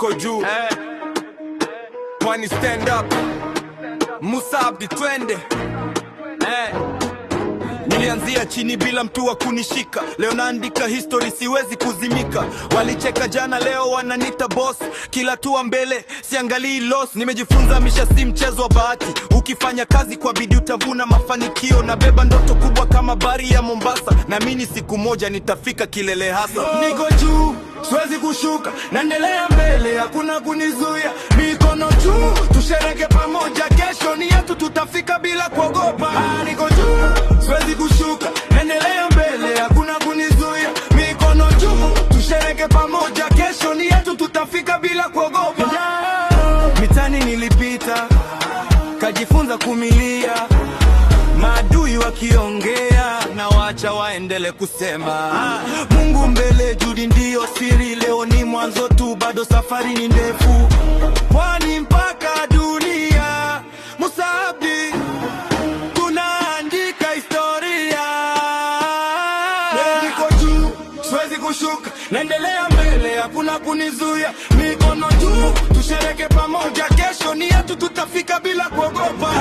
niko juu. Pwani stand up, Musa Abdi twende. Nilianzia chini bila mtu wa kunishika, leo naandika history, siwezi kuzimika. Walicheka jana, leo wananita boss. Kila tua mbele, siangalii loss. Nimejifunza misha si mchezo wa bahati, ukifanya kazi kwa bidii utavuna mafanikio. Nabeba ndoto kubwa kama bari ya Mombasa, naamini siku moja nitafika kilele hasa. Niko juu, siwezi kushuka, naendelea mbele, hakuna kunizuia. Mikono juu, tushereke pamoja, kesho ni yetu, tutafika bila kuogopa. Niko juu, siwezi kushuka, naendelea mbele, hakuna kunizuia. Mikono juu, tushereke pamoja, kesho ni yetu, tutafika bila kuogopa. Mitani nilipita, kajifunza kumilia. Maadui wakiongea, na wacha waendele kusema. Mungu mbele, juhudi ndio siri. Leo ni mwanzo tu, bado safari ni ndefu. Pwani mpaka dunia, Musa Abdi, tunaandika historia. Niko juu, siwezi kushuka, naendelea mbele, hakuna kunizuia. Mikono juu, tushereke pamoja, kesho ni yetu, tutafika bila kuogopa.